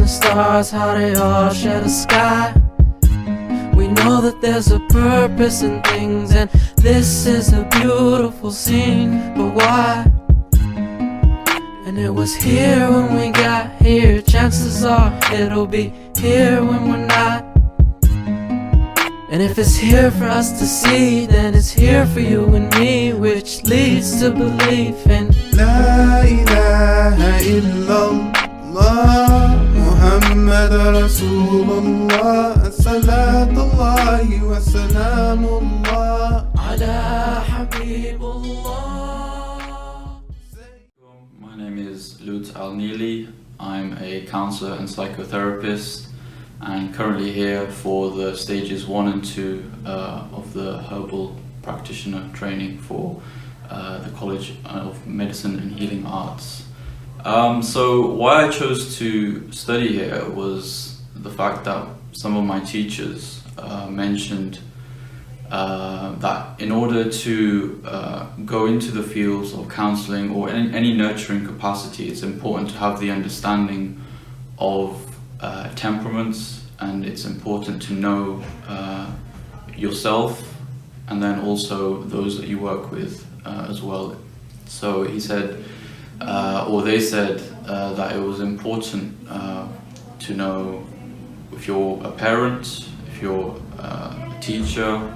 stars, how they all share the sky. We know that there's a purpose in things, and this is a beautiful scene, but why? And it was here when we got here. Chances are it'll be here when we're not. And if it's here for us to see, then it's here for you and me, which leads to belief in La ilaha illallah Muhammad Rasulullah Salatullahi wa salamullah ala Habibullah. My name is Lut Al-Nili. I'm a counsellor and psychotherapist, and currently here for the stages 1 and 2 of the Herbal Practitioner training for the College of Medicine and Healing Arts. So why I chose to study here was the fact that some of my teachers mentioned that in order to go into the fields of counselling or any nurturing capacity, it's important to have the understanding of temperaments, and it's important to know yourself and then also those that you work with as well. So he said, or they said, that it was important to know if you're a parent, if you're a teacher,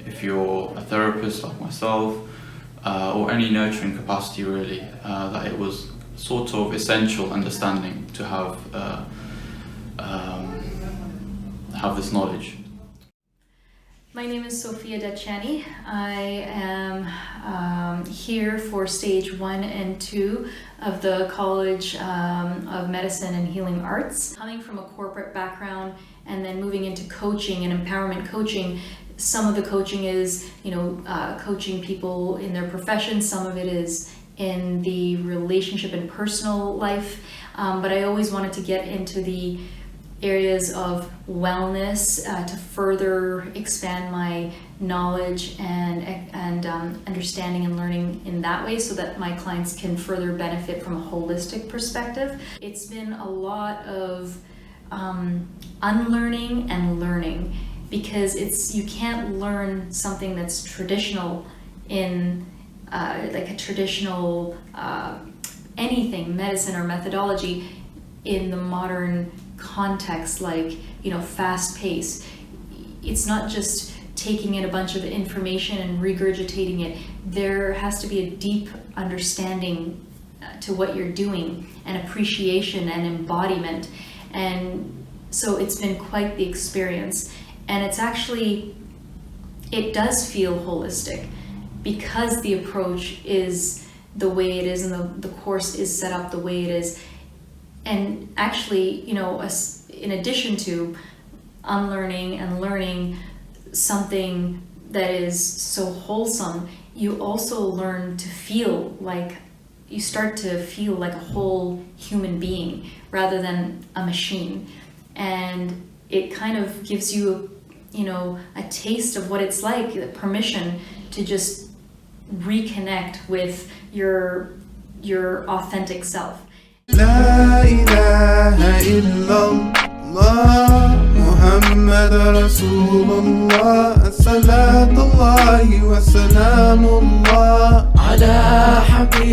if you're a therapist like myself, or any nurturing capacity really, that it was sort of essential understanding to have this knowledge. My name is Sophia Dachani. I am here for stage 1 and 2 of the College of Medicine and Healing Arts. Coming from a corporate background and then moving into coaching and empowerment coaching, some of the coaching is, coaching people in their profession, some of it is in the relationship and personal life, but I always wanted to get into the areas of wellness to further expand my knowledge and understanding and learning in that way, so that my clients can further benefit from a holistic perspective. It's been a lot of unlearning and learning, because you can't learn something that's traditional in like a traditional anything, medicine or methodology, in the modern context, like fast pace. It's not just taking in a bunch of information and regurgitating it. There has to be a deep understanding to what you're doing, and appreciation and embodiment, and so it's been quite the experience. And it does feel holistic because the approach is the way it is, and the course is set up the way it is. And actually, in addition to unlearning and learning something that is so wholesome, you also learn to feel like, you start to feel like a whole human being rather than a machine. And it kind of gives you, a taste of what it's like, the permission to just reconnect with your authentic self. La ilaha illallah Muhammad Rasulullah Salatullahi wa salamullah ala Habibullah.